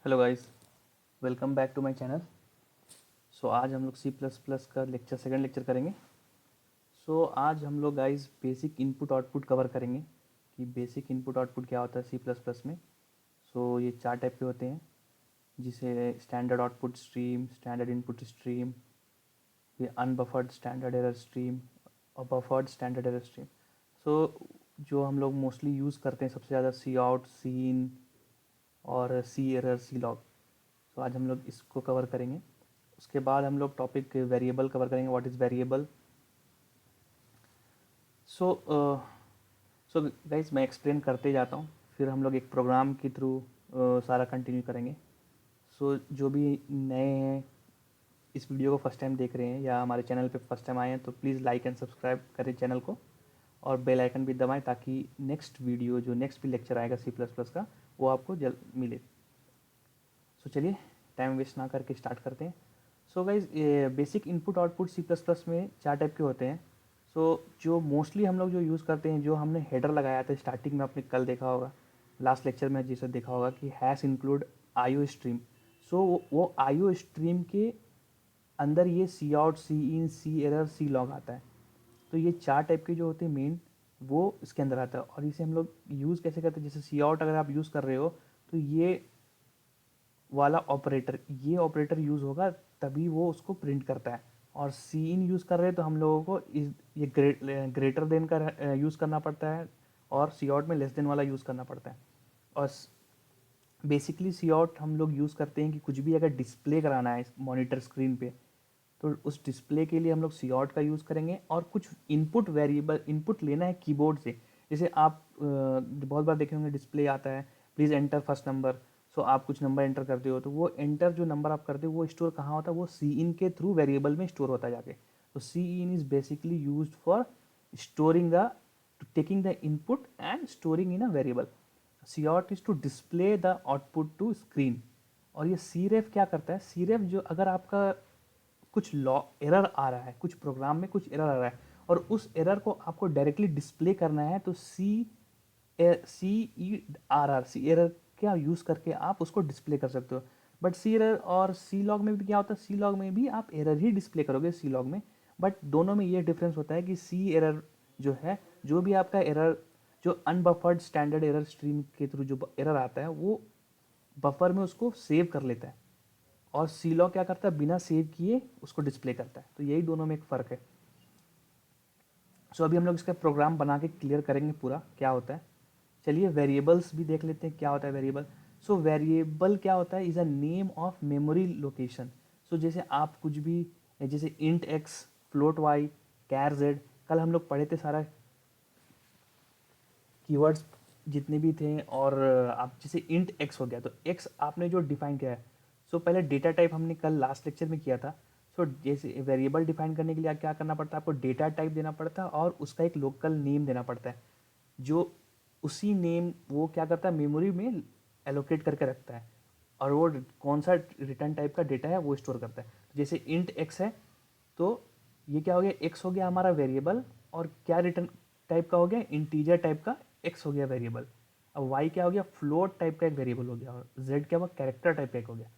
Hello guys, welcome back to my channel. आज हम लोग सी प्लस प्लस का सेकंड लेक्चर करेंगे। आज हम लोग guys basic input output cover करेंगे कि बेसिक इनपुट आउटपुट क्या होता है सी प्लस प्लस में। ये चार टाइप के होते हैं, जिसे standard output stream, standard input stream, फिर अनबफर्ड स्टैंडर्ड एरर स्ट्रीम और बफर्ड स्टैंडर्ड एरर स्ट्रीम। जो हम लोग मोस्टली यूज़ करते हैं सबसे ज़्यादा सी आउट, सी इन और सी एरर, सी लॉग। आज हम लोग इसको कवर करेंगे। उसके बाद हम लोग टॉपिक वेरिएबल कवर करेंगे, what is variable. So so guys मैं एक्सप्लेन करते जाता हूँ, फिर हम लोग एक प्रोग्राम के थ्रू सारा कंटिन्यू करेंगे। जो भी नए हैं, इस वीडियो को फर्स्ट टाइम देख रहे हैं या हमारे चैनल पे फर्स्ट टाइम आए हैं, तो प्लीज़ लाइक एंड सब्सक्राइब करें चैनल को और बेल आइकन भी दबाएं, ताकि नेक्स्ट वीडियो जो नेक्स्ट भी लेक्चर आएगा सी प्लस प्लस का, वो आपको जल्द मिले। चलिए टाइम वेस्ट ना करके स्टार्ट करते हैं। Guys basic input output C plus plus में चार टाइप के होते हैं। जो मोस्टली हम लोग जो यूज़ करते हैं, जो हमने हेडर लगाया था स्टार्टिंग में, आपने कल देखा होगा, लास्ट लेक्चर में जैसे देखा होगा कि हैश इंक्लूड आईओ स्ट्रीम। वो आईओ स्ट्रीम के अंदर ये सी आउट, सी इन, सी एरर, सी लॉग आता है। तो ये चार टाइप के जो होते हैं मेन, वो इसके अंदर आता है। और इसे हम लोग यूज़ कैसे करते हैं, जैसे सी आउट अगर आप यूज़ कर रहे हो तो ये वाला ऑपरेटर, ये ऑपरेटर यूज़ होगा तभी वो उसको प्रिंट करता है। और सी इन यूज़ कर रहे हैं तो हम लोगों को ये ग्रेटर देन का यूज़ करना पड़ता है, और सी आउट में लेस देन वाला यूज़ करना पड़ता है। और बेसिकली सी आउट हम लोग यूज़ करते हैं कि कुछ भी अगर डिस्प्ले कराना है मॉनिटर स्क्रीन पे, तो उस डिस्प्ले के लिए हम लोग सी आउट का यूज़ करेंगे। और कुछ इनपुट वेरिएबल इनपुट लेना है कीबोर्ड से, जैसे आप बहुत बार देखे होंगे डिस्प्ले आता है प्लीज़ एंटर फर्स्ट नंबर। आप कुछ नंबर एंटर करते हो, तो वो एंटर जो नंबर आप करते हो वो स्टोर कहाँ होता है, वो सी इन के थ्रू वेरिएबल में स्टोर होता है जाके। तो cin is basically use for storing the taking the input and storing in a variable. Cout is to display the output to screen. और ये सी रेफ क्या करता है, सी रेफ जो अगर आपका कुछ लॉ एरर आ रहा है, कुछ प्रोग्राम में कुछ एरर आ रहा है और उस एरर को आपको डायरेक्टली डिस्प्ले करना है, तो सी एरर क्या यूज़ करके आप उसको डिस्प्ले कर सकते हो। बट सी एरर और सी लॉग में भी क्या होता है, सी लॉग में भी आप एरर ही डिस्प्ले करोगे सी लॉग में। बट दोनों में ये डिफरेंस होता है कि सी एरर जो है, जो भी आपका एरर, जो अनबफर्ड स्टैंडर्ड एरर स्ट्रीम के थ्रू जो एरर आता है, वो बफर में उसको सेव कर लेता है। और सी लॉग क्या करता है, बिना सेव किए उसको डिस्प्ले करता है। तो यही दोनों में एक फ़र्क है। अभी हम लोग इसका प्रोग्राम बना के क्लियर करेंगे पूरा क्या होता है। चलिए वेरिएबल्स भी देख लेते हैं क्या होता है वेरिएबल। वेरिएबल क्या होता है, is a name of memory location. जैसे आप कुछ भी, जैसे इंट एक्स, फ्लोट वाई, कैर जेड, कल हम लोग पढ़े थे सारा कीवर्ड्स जितने भी थे। और आप जैसे इंट एक्स हो गया, तो एक्स आपने जो डिफाइन किया है, पहले डेटा टाइप हमने कल लास्ट लेक्चर में किया था। जैसे वेरिएबल डिफाइन करने के लिए क्या करना पड़ता है, आपको डेटा टाइप देना पड़ता है और उसका एक लोकल नेम देना पड़ता है। जो उसी नेम वो क्या करता है, मेमोरी में एलोकेट करके रखता है, और वो कौन सा रिटर्न टाइप का डेटा है वो स्टोर करता है। जैसे इंट एक्स है, तो ये क्या हो गया, एक्स हो गया हमारा वेरिएबल, और क्या रिटर्न टाइप का हो गया, इंटीजर टाइप का एक्स हो गया वेरिएबल। अब वाई क्या हो गया, फ्लोट टाइप का एक वेरिएबल हो गया, और जेड क्या हुआ, कैरेक्टर टाइप का एक हो गया।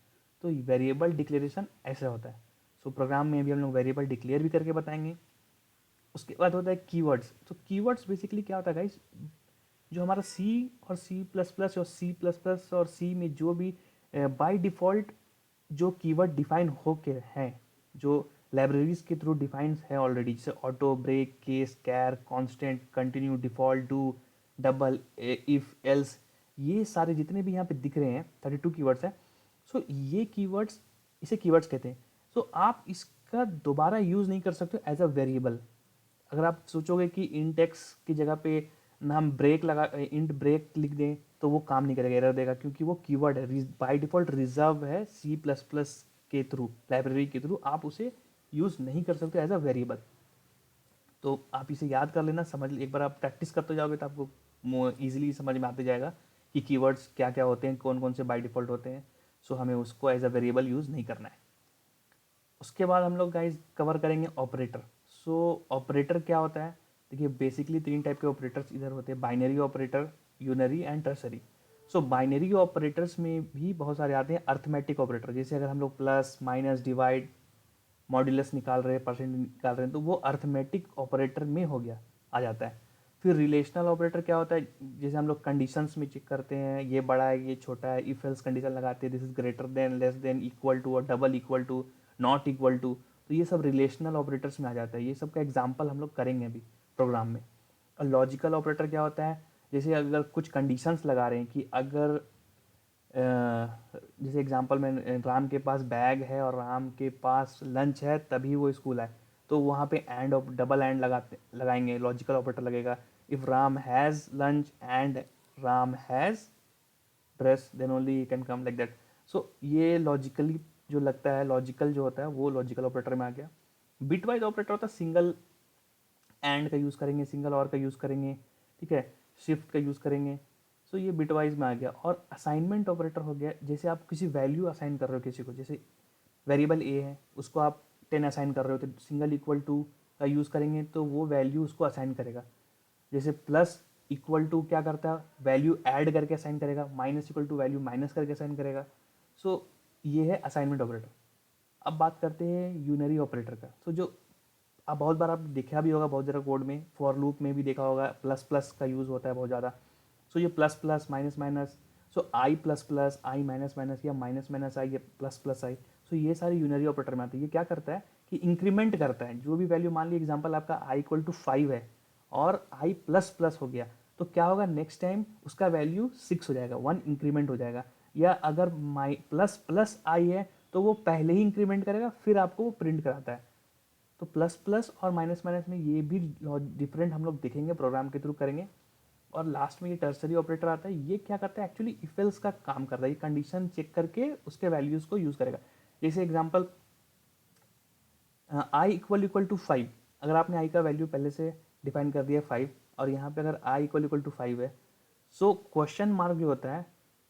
तो वेरिएबल डिक्लेरेशन ऐसे होता है। प्रोग्राम में भी हम लोग वेरिएबल डिक्लेयर भी करके बताएंगे। उसके बाद होता है कीवर्ड्स। कीवर्ड्स बेसिकली क्या होता है गाइस, जो हमारा सी और सी प्लस प्लस और सी प्लस प्लस और सी में जो भी बाय डिफ़ॉल्ट जो कीवर्ड डिफाइन हो के हैं, जो लाइब्रेरीज के थ्रू डिफाइन है ऑलरेडी, जैसे auto, break, case, char, constant, continue, default, do, double, if, else, ये सारे जितने भी यहाँ पे दिख रहे हैं 32 कीवर्ड्स हैं। ये कीवर्ड्स, इसे कीवर्ड्स कहते हैं। आप इसका दोबारा यूज़ नहीं कर सकते एज अ वेरिएबल। अगर आप सोचोगे कि इंडेक्स की जगह पे ना हम ब्रेक लगा, इंट ब्रेक लिख दें, तो वो काम नहीं करेगा, एरर देगा, क्योंकि वो कीवर्ड है, बाय डिफ़ॉल्ट रिजर्व है सी प्लस प्लस के थ्रू, लाइब्रेरी के थ्रू आप उसे यूज़ नहीं कर सकते एज अ वेरिएबल। तो आप इसे याद कर लेना, समझ, एक बार आप प्रैक्टिस करते जाओगे तो आपको ईजिली समझ में आते जाएगा कि कीवर्ड्स क्या क्या होते हैं, कौन कौन से बाय डिफ़ॉल्ट होते हैं। हमें उसको एज अ वेरिएबल यूज़ नहीं करना है। उसके बाद हम लोग गाइज कवर करेंगे ऑपरेटर। ऑपरेटर क्या होता है, देखिए बेसिकली तीन टाइप के ऑपरेटर्स इधर होते हैं, binary operator, unary and ternary. So binary operators में भी बहुत सारे आते हैं अर्थमेटिक ऑपरेटर, जैसे अगर हम लोग प्लस माइनस डिवाइड मॉड्यूलस निकाल रहे हैं, परसेंट निकाल रहे हैं, तो वो अर्थमेटिक ऑपरेटर में हो गया, आ जाता है। फिर रिलेशनल ऑपरेटर क्या होता है, जैसे हम लोग कंडीशंस में चेक करते हैं, ये बड़ा है ये छोटा है, इफ एल्स कंडीशन लगाते हैं, this is greater than, less than, equal to और double equal to, not equal to, तो ये सब रिलेशनल ऑपरेटर्स में आ जाता है। ये सब का एग्जाम्पल हम लोग करेंगे अभी प्रोग्राम में। और लॉजिकल ऑपरेटर क्या होता है, जैसे अगर कुछ कंडीशंस लगा रहे हैं कि अगर जैसे एग्जांपल में राम के पास बैग है और राम के पास लंच है तभी वो स्कूल आए, तो वहाँ पे एंड ऑफ डबल एंड लगाएंगे, लॉजिकल ऑपरेटर लगेगा। If Ram has lunch and Ram has dress then only can come, like that. So ये लॉजिकली जो लगता है, लॉजिकल जो होता है वो लॉजिकल ऑपरेटर में आ गया। बिटवाइज ऑपरेटर होता है सिंगल एंड का यूज़ करेंगे, सिंगल और का यूज़ करेंगे, ठीक है, शिफ्ट का यूज़ करेंगे। सो ये बिटवाइज में आ गया। और असाइनमेंट ऑपरेटर हो गया, जैसे आप किसी वैल्यू असाइन कर रहे हो किसी को, जैसे वेरिएबल ए है उसको आप 10 असाइन कर रहे हो, तो सिंगल इक्वल टू का यूज़ करेंगे तो वो वैल्यू उसको असाइन करेगा। जैसे प्लस इक्वल टू क्या करता है, वैल्यू ऐड करके असाइन करेगा, minus equal to value minus करके असाइन करेगा। सो ये है असाइनमेंट ऑपरेटर। अब बात करते हैं यूनरी ऑपरेटर का। तो जो अब बहुत बार आप देखा भी होगा, बहुत ज़्यादा कोड में फॉर लूप में भी देखा होगा, प्लस प्लस का यूज़ होता है बहुत ज़्यादा। सो ये प्लस प्लस माइनस माइनस, सो आई प्लस प्लस आई माइनस माइनस या माइनस माइनस आई या प्लस प्लस आई, सो ये सारे यूनरी ऑपरेटर में आते हैं। ये क्या करता है कि इंक्रीमेंट करता है, जो भी वैल्यू, मान ली एग्जाम्पल आपका आई इक्वल टू 5 है और आई प्लस प्लस हो गया, तो क्या होगा नेक्स्ट टाइम उसका वैल्यू 6 हो जाएगा, 1 इंक्रीमेंट हो जाएगा। या अगर माई प्लस प्लस आई है तो वो पहले ही इंक्रीमेंट करेगा फिर आपको वो प्रिंट कराता है। तो प्लस प्लस और माइनस माइनस में ये भी डिफरेंट हम लोग देखेंगे, प्रोग्राम के थ्रू करेंगे। और लास्ट में ये टर्सरी ऑपरेटर आता है, ये क्या करता है एक्चुअली इफ एल्स का काम करता है, ये कंडीशन चेक करके उसके वैल्यूज़ को यूज़ करेगा। जैसे example I equal equal to 5, अगर आपने आई का वैल्यू पहले से डिफाइन कर दिया 5 और यहाँ पे अगर आई इक्वल इक्वल टू 5 है, सो क्वेश्चन मार्क जो होता है,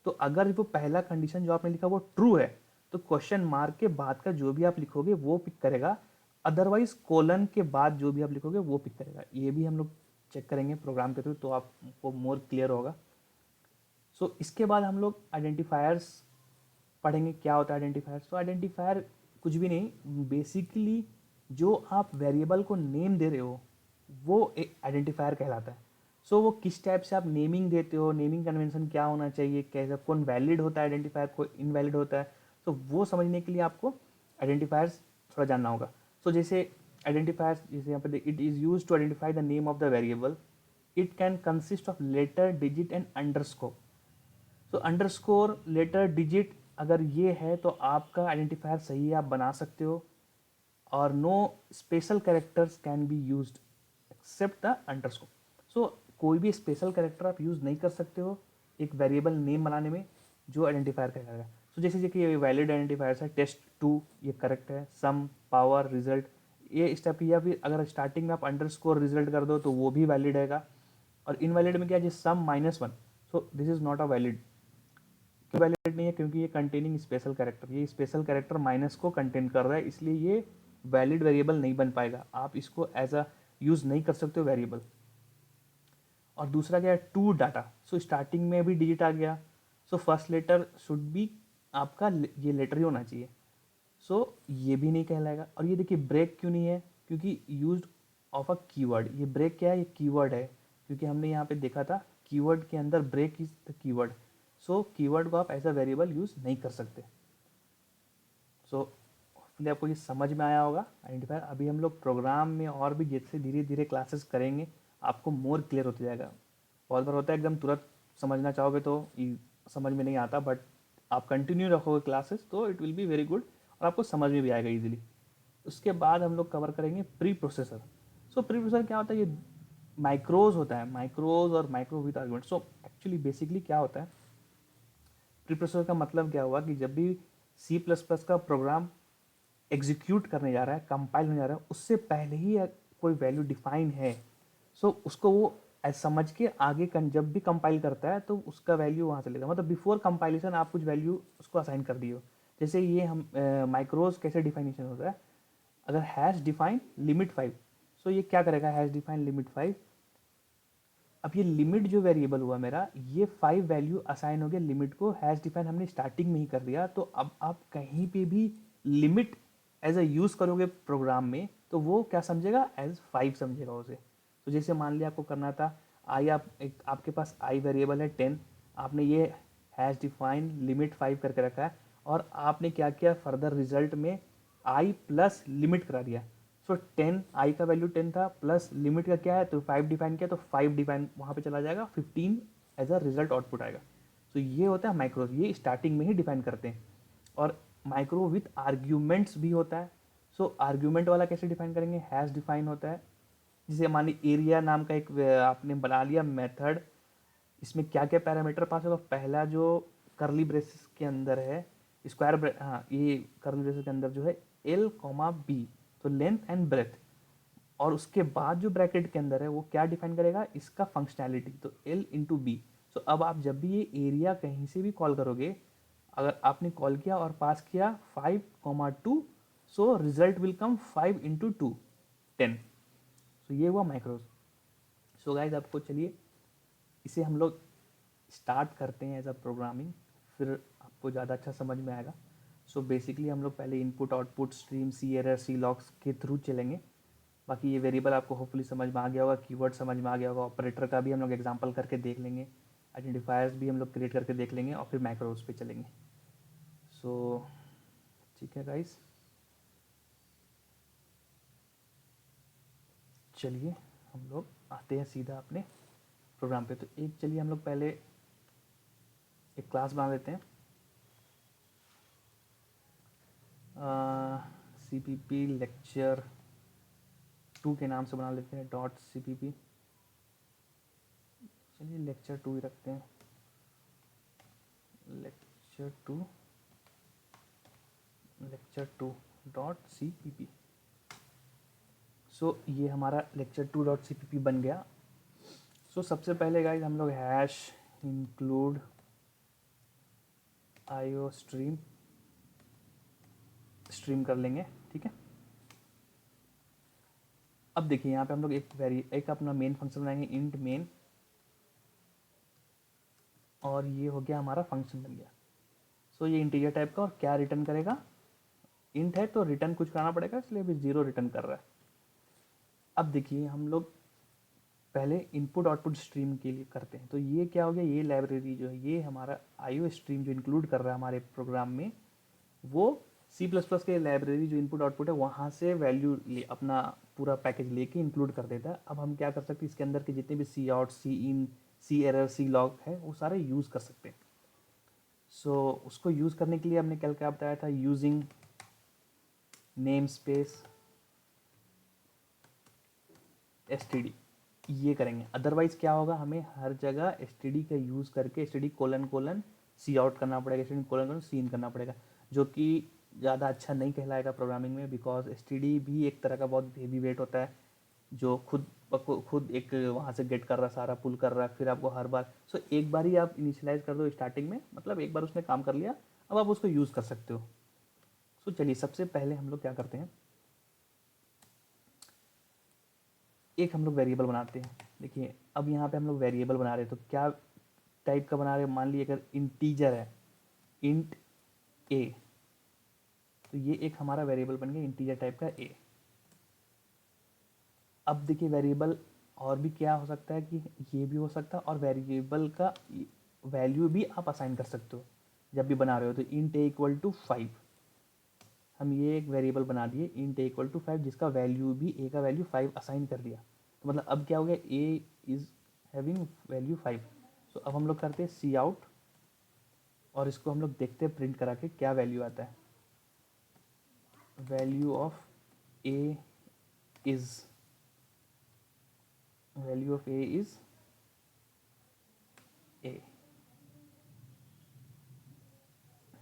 तो अगर वो पहला कंडीशन जो आपने लिखा वो ट्रू है तो क्वेश्चन मार्क के बाद का जो भी आप लिखोगे वो पिक करेगा, अदरवाइज कोलन के बाद जो भी आप लिखोगे वो पिक करेगा। ये भी हम लोग चेक करेंगे प्रोग्राम के थ्रू, तो आपको मोर क्लियर होगा। सो इसके बाद हम लोग आइडेंटिफायर्स पढ़ेंगे। क्या होता है आइडेंटिफायर्स? तो आइडेंटिफायर कुछ भी नहीं, बेसिकली जो आप वेरिएबल को नेम दे रहे हो वो एक आइडेंटिफायर कहलाता है। सो वो किस टाइप से आप नेमिंग देते हो, नेमिंग कन्वेंशन क्या होना चाहिए, कैसा, कौन वैलिड होता है आइडेंटिफायर, कोई इनवैलिड होता है, तो वो समझने के लिए आपको आइडेंटिफायर्स थोड़ा जानना होगा। सो जैसे आइडेंटिफायर्स, जैसे यहाँ पे it is use to identify the name of the variable, it can consist of letter, digit and underscore. So underscore, letter, digit अगर ये है तो आपका आइडेंटिफायर सही है, आप बना सकते हो। और no special characters can be used except the underscore. So कोई भी स्पेशल कैरेक्टर आप यूज़ नहीं कर सकते हो एक वेरिएबल नेम बनाने में जो आइडेंटिफायर करेगा। सो जैसे कि ये वैलिड आइडेंटिफायर्स है, टेस्ट 2 ये करेक्ट है, सम, पावर, रिजल्ट, ये इस टाइप की। या फिर अगर स्टार्टिंग में आप अंडरस्कोर रिजल्ट कर दो तो वो भी वैलिड रहेगा। और इनवैलिड में क्या है, sum minus 1, so this is not a valid. क्यों वैलिड नहीं है? क्योंकि ये कंटेनिंग स्पेशल कैरेक्टर, ये स्पेशल कैरेक्टर माइनस को कंटेन कर रहा है, इसलिए ये वैलिड वेरिएबल नहीं बन पाएगा, आप इसको एज अ यूज़ नहीं कर सकते हो वेरिएबल। और दूसरा क्या है, टू डाटा। सो स्टार्टिंग में भी डिजिट आ गया, so first letter should be आपका ये लेटर ही होना चाहिए, सो ये भी नहीं कहलाएगा। और ये देखिए ब्रेक क्यों नहीं है, क्योंकि यूज ऑफ अ कीवर्ड। ये ब्रेक क्या है, ये कीवर्ड है, क्योंकि हमने यहाँ पे देखा था कीवर्ड के अंदर break is the keyword. So keyword को आप एज अ वेरिएबल यूज नहीं कर सकते। सो होपफुली आपको ये समझ में आया होगा आइडेंटिफायर। अभी हम लोग प्रोग्राम में और भी जैसे धीरे धीरे क्लासेस करेंगे आपको मोर क्लियर होता जाएगा। बहुत बार होता है एकदम तुरंत समझना चाहोगे तो समझ में नहीं आता, बट आप कंटिन्यू रखोगे क्लासेस तो it will be very good और आपको समझ में भी आएगा ईजिली। उसके बाद हम लोग कवर करेंगे प्री प्रोसेसर। सो प्री प्रोसेसर क्या होता है, ये माइक्रोज होता है, माइक्रोज और micro with argument. So actually basically क्या होता है, प्री प्रोसेसर का मतलब क्या हुआ कि जब भी सी प्लस प्लस का प्रोग्राम एग्जीक्यूट करने जा रहा है, कंपाइल होने जा रहा है, उससे पहले ही कोई वैल्यू डिफाइन है, सो उसको वो समझ के आगे जब भी कंपाइल करता है तो उसका वैल्यू वहाँ से लेगा। मतलब बिफोर कंपाइलेशन आप कुछ वैल्यू उसको असाइन कर दिए हो। जैसे ये हम माइक्रोज कैसे डिफाइनेशन होता है, अगर हैश डिफाइन लिमिट 5, सो ये क्या करेगा, हैश डिफाइन लिमिट 5, अब ये लिमिट जो वेरिएबल हुआ मेरा, ये 5 वैल्यू असाइन हो गया लिमिट को, हैश डिफाइन हमने स्टार्टिंग में ही कर दिया। तो अब आप कहीं पे भी लिमिट एज अ यूज़ करोगे प्रोग्राम में तो वो क्या समझेगा, एज 5 समझेगा उसे। तो जैसे मान लिया आपको करना था आई, आपके पास आई वेरिएबल है 10, आपने ये हैश डिफाइन लिमिट 5 करके रखा है, और आपने क्या किया फर्दर रिजल्ट में आई प्लस लिमिट करा दिया। सो 10, आई का वैल्यू 10 था, प्लस लिमिट का क्या है तो 5 डिफाइन किया, तो 5 डिफाइन वहाँ पे चला जाएगा, 15 एज अ रिजल्ट आउटपुट आएगा। तो ये होता है माइक्रो, ये स्टार्टिंग में ही डिफाइन करते हैं। और माइक्रो विथ आर्ग्यूमेंट्स भी होता है। सो आर्ग्यूमेंट वाला कैसे डिफाइन करेंगे, हैश डिफाइन होता है। जैसे मान ली एरिया नाम का एक आपने बना लिया मेथड, इसमें क्या क्या पैरामीटर पास होगा, पहला जो करली ब्रेसेस के अंदर है स्क्वायर, हाँ ये करली ब्रेसेस के अंदर जो है एल कॉमा बी, तो लेंथ एंड ब्रेथ। और उसके बाद जो ब्रैकेट के अंदर है वो क्या डिफाइन करेगा, इसका फंक्शनैलिटी, तो एल इंटू बी। सो अब आप जब भी ये एरिया कहीं से भी कॉल करोगे, अगर आपने कॉल किया और पास किया 5,2, so result will come 5 into 2, 10। सो ये हुआ माइक्रोज। सो गाइज आपको चलिए इसे हम लोग स्टार्ट करते हैं एज अ प्रोग्रामिंग, फिर आपको ज़्यादा अच्छा समझ में आएगा। सो बेसिकली हम लोग पहले इनपुट आउटपुट स्ट्रीम, सी एरर, सी लॉग्स के थ्रू चलेंगे। बाकी ये वेरिएबल आपको होपफुली समझ में आ गया होगा, कीवर्ड समझ में आ गया होगा, ऑपरेटर का भी हम लोग एग्जांपल करके देख लेंगे, आइडेंटिफायर्स भी हम लोग क्रिएट करके देख लेंगे, और फिर मैक्रोज पे चलेंगे। सो ठीक है गाइस, चलिए हम लोग आते हैं सीधा अपने प्रोग्राम पे। तो एक चलिए हम लोग पहले एक क्लास बना लेते हैं, सी पी पी लेक्चर 2 के नाम से बना लेते हैं, डॉट सी पी पी। चलिए लेक्चर 2 ही रखते हैं, lecture 2 dot C P P. So ये हमारा lecture 2 dot C P P बन गया। सो सबसे पहले गाइज हम लोग हैश इंक्लूड आईओ स्ट्रीम कर लेंगे, ठीक है। अब देखिए यहाँ पे हम लोग एक अपना मेन फंक्शन बनाएंगे, इंट मेन, और ये हो गया हमारा फंक्शन बन गया। सो ये इंटीजर टाइप का, और क्या रिटर्न करेगा, इंट है तो रिटर्न कुछ कराना पड़ेगा, इसलिए अभी 0 रिटर्न कर रहा है। अब देखिए हम लोग पहले इनपुट आउटपुट स्ट्रीम के लिए करते हैं। तो ये क्या हो गया, ये लाइब्रेरी जो है, ये हमारा आईओ स्ट्रीम जो इंक्लूड कर रहा है हमारे प्रोग्राम में, वो सी प्लस प्लस के लाइब्रेरी जो इनपुट आउटपुट है वहाँ से वैल्यू अपना पूरा पैकेज लेके इंक्लूड कर देता है। अब हम क्या कर सकते हैं, इसके अंदर के जितने भी सी आउट, सी इन, सी एरर, सी लॉग है, वो सारे यूज़ कर सकते हैं। सो उसको यूज़ करने के लिए हमने कल क्या बताया था, यूजिंग नेम स्पेस std, ये करेंगे। अदरवाइज क्या होगा, हमें हर जगह std का यूज़ करके std कोलन कोलन सी आउट करना पड़ेगा, std कोलन कोलन सी इन करना पड़ेगा, जो कि ज़्यादा अच्छा नहीं कहलाएगा प्रोग्रामिंग में, बिकॉज std भी एक तरह का बहुत हेवी वेट होता है, जो खुद एक वहाँ से गेट कर रहा है, सारा पुल कर रहा है, फिर आपको हर बार। सो एक बार ही आप इनिशियलाइज कर दो स्टार्टिंग में, मतलब एक बार उसने काम कर लिया, अब आप उसको यूज़ कर सकते हो। सो चलिए सबसे पहले हम लोग क्या करते हैं, एक हम लोग वेरिएबल बनाते हैं। देखिए अब यहाँ पे हम लोग वेरिएबल बना रहे हैं, तो क्या टाइप का बना रहे हैं, मान लीजिए अगर इंटीजर है, इंट ए, तो ये एक हमारा वेरिएबल बन गया इंटीजर टाइप का ए। अब देखिए वेरिएबल और भी क्या हो सकता है, कि ये भी हो सकता है, और वेरिएबल का वैल्यू भी आप असाइन कर सकते हो जब भी बना रहे हो। तो इंट ए इक्वल टू 5, हम ये एक वेरिएबल बना दिए इंट ए इक्वल टू 5, जिसका वैल्यू भी ए का वैल्यू 5 असाइन कर दिया। तो मतलब अब क्या हो गया, ए इज हैविंग वैल्यू 5। सो अब हम लोग करते हैं सी आउट, और इसको हम लोग देखते हैं प्रिंट करा के क्या वैल्यू आता है। Value of A is, value of A is A,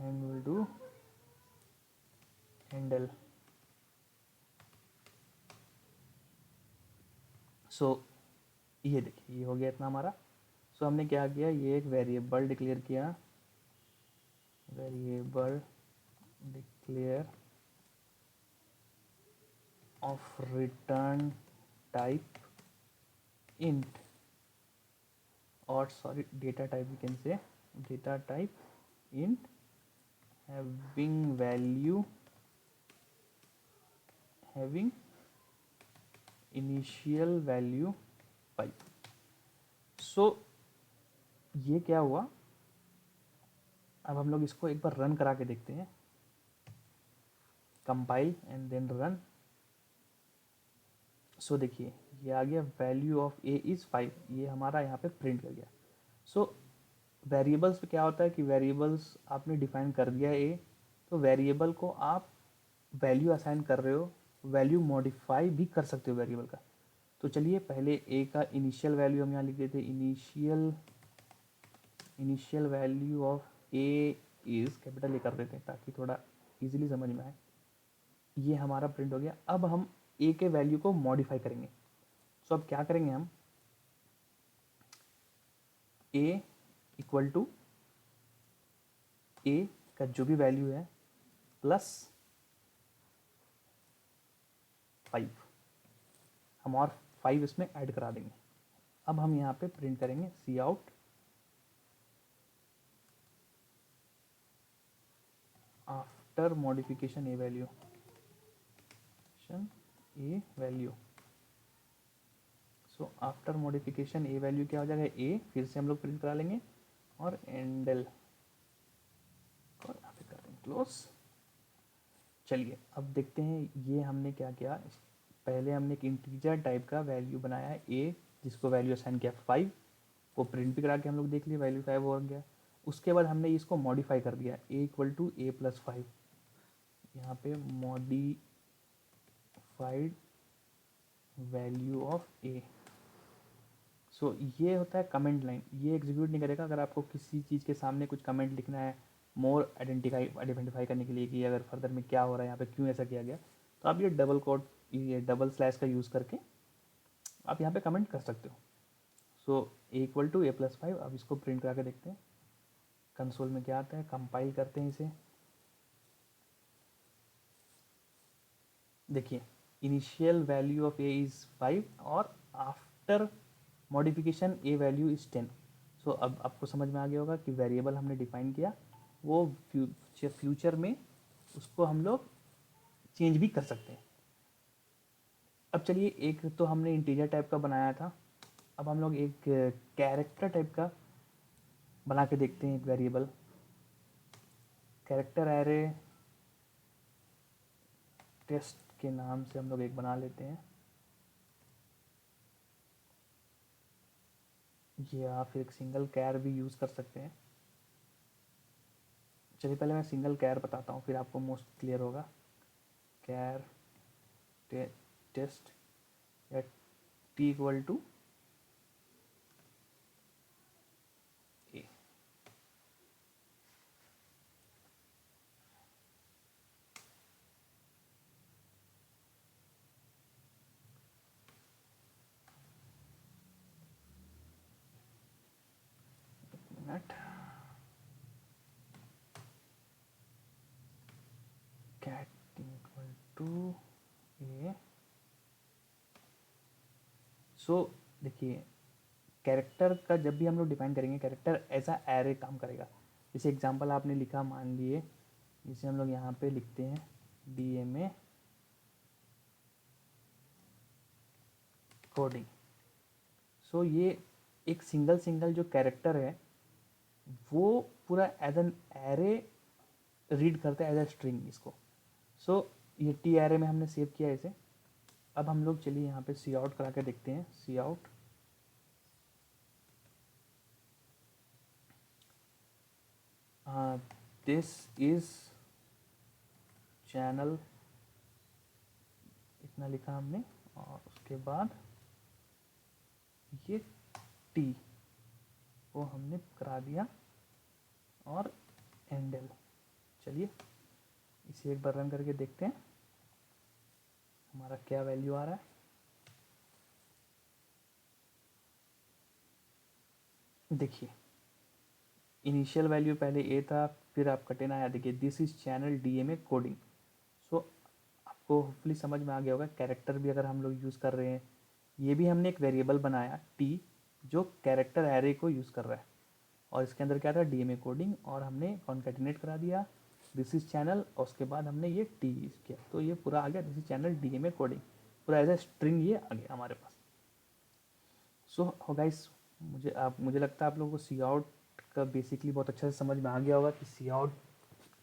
and will do handle. So ये देखिए ये हो गया इतना हमारा। सो हमने क्या किया, ये एक वेरिएबल डिक्लेयर किया, variable declare of return type int, or sorry, data type we can say, data type int having value, having initial value 5. सो ये क्या हुआ, अब हम लोग इसको एक बार रन करा के देखते हैं, कंपाइल एंड देन रन। सो देखिए ये आ गया, वैल्यू ऑफ ए इज़ 5, ये हमारा यहाँ पे प्रिंट कर गया। सो वेरिएबल्स पे क्या होता है कि वेरिएबल्स आपने डिफाइन कर दिया ए, तो वेरिएबल को आप वैल्यू असाइन कर रहे हो, वैल्यू मॉडिफाई भी कर सकते हो वेरिएबल का। तो चलिए पहले ए का इनिशियल वैल्यू हम यहाँ लिख देते हैं, initial value of A is, capital A कर देते हैं ताकि थोड़ा इजीली समझ में आए। ये हमारा प्रिंट हो गया। अब हम ए के वैल्यू को मॉडिफाई करेंगे। सो अब क्या करेंगे हम, ए इक्वल टू ए का जो भी वैल्यू है प्लस 5, हम और 5 इसमें ऐड करा देंगे। अब हम यहाँ पे प्रिंट करेंगे सी आउट आफ्टर मॉडिफिकेशन ए वैल्यू, सो आफ्टर मॉडिफिकेशन ए वैल्यू क्या हो जाएगा, ए, फिर से हम लोग प्रिंट करा लेंगे और एंडल और यहाँ पे कर देंगे क्लोज। चलिए अब देखते हैं ये हमने क्या किया। पहले हमने एक इंटीजर टाइप का वैल्यू बनाया है ए, जिसको वैल्यू असाइन किया 5, वो प्रिंट भी करा के हम लोग देख लिए, वैल्यू 5 हो गया। उसके बाद हमने इसको मॉडिफाई कर दिया, ए इक्वल टू ए प्लस 5, यहाँ पे मॉडिफाइड वैल्यू ऑफ ए। सो ये होता है कमेंट लाइन, ये एग्जीक्यूट नहीं करेगा। अगर आपको किसी चीज़ के सामने कुछ कमेंट लिखना है मोर आइडेंटिफाई करने के लिए कि अगर फर्दर में क्या हो रहा है, यहाँ पे क्यों ऐसा किया गया, तो आप ये डबल कोट, ये डबल स्लैश का यूज़ करके आप यहाँ पे कमेंट कर सकते हो। सो ए इक्वल टू ए प्लस 5, अब इसको प्रिंट करा के देखते हैं कंसोल में क्या आता है। कंपाइल करते हैं इसे, देखिए initial value of A is 5 और after modification A value is 10। सो अब आपको समझ में आ गया होगा कि वेरिएबल हमने डिफाइन किया, वो फ्यूचर में उसको हम लोग चेंज भी कर सकते हैं। अब चलिए एक तो हमने इंटीजर टाइप का बनाया था, अब हम लोग एक कैरेक्टर टाइप का बना के देखते हैं। एक वेरिएबल कैरेक्टर एरे टेस्ट के नाम से हम लोग एक बना लेते हैं, या फिर एक सिंगल कैर भी यूज़ कर सकते हैं। चलिए पहले मैं सिंगल कैर बताता हूँ, फिर आपको मोस्ट क्लियर होगा। कैर टेस्ट या T equal to A. Minute, cat equal to A. So देखिए कैरेक्टर का जब भी हम लोग डिफाइन करेंगे, कैरेक्टर एज अ एरे काम करेगा। जैसे एग्जांपल आपने लिखा, मान लिए जिसे हम लोग यहाँ पे लिखते हैं DMA कोडिंग। सो ये एक सिंगल जो कैरेक्टर है वो पूरा एज एन एरे रीड करता है, एज अ स्ट्रिंग इसको। सो ये टी एरे में हमने सेव किया इसे। अब हम लोग चलिए यहाँ पे सी आउट करा के देखते हैं, सी आउट दिस इज चैनल, इतना लिखा हमने, और उसके बाद ये टी को हमने करा दिया और एंडल। चलिए इसे एक बार रन करके देखते हैं हमारा क्या वैल्यू आ रहा है। देखिए इनिशियल वैल्यू पहले ए था, फिर आप कटेन आया, देखिए this is channel DMA coding. So आपको होपफुली समझ में आ गया होगा। कैरेक्टर भी अगर हम लोग यूज़ कर रहे हैं, ये भी हमने एक वेरिएबल बनाया टी, जो कैरेक्टर एरे को यूज़ कर रहा है। और इसके अंदर क्या था, डीएमए कोडिंग, और हमने कॉन्केटिनेट करा दिया दिस इज चैनल, और उसके बाद हमने ये टी यूज़ किया, तो ये पूरा आ गया this is channel DMA coding, पूरा एज ए स्ट्रिंग ये आ गया हमारे पास। सो गाइस, मुझे लगता है आप लोगों को सी आउट का बेसिकली बहुत अच्छे से समझ में आ गया होगा कि सी आउट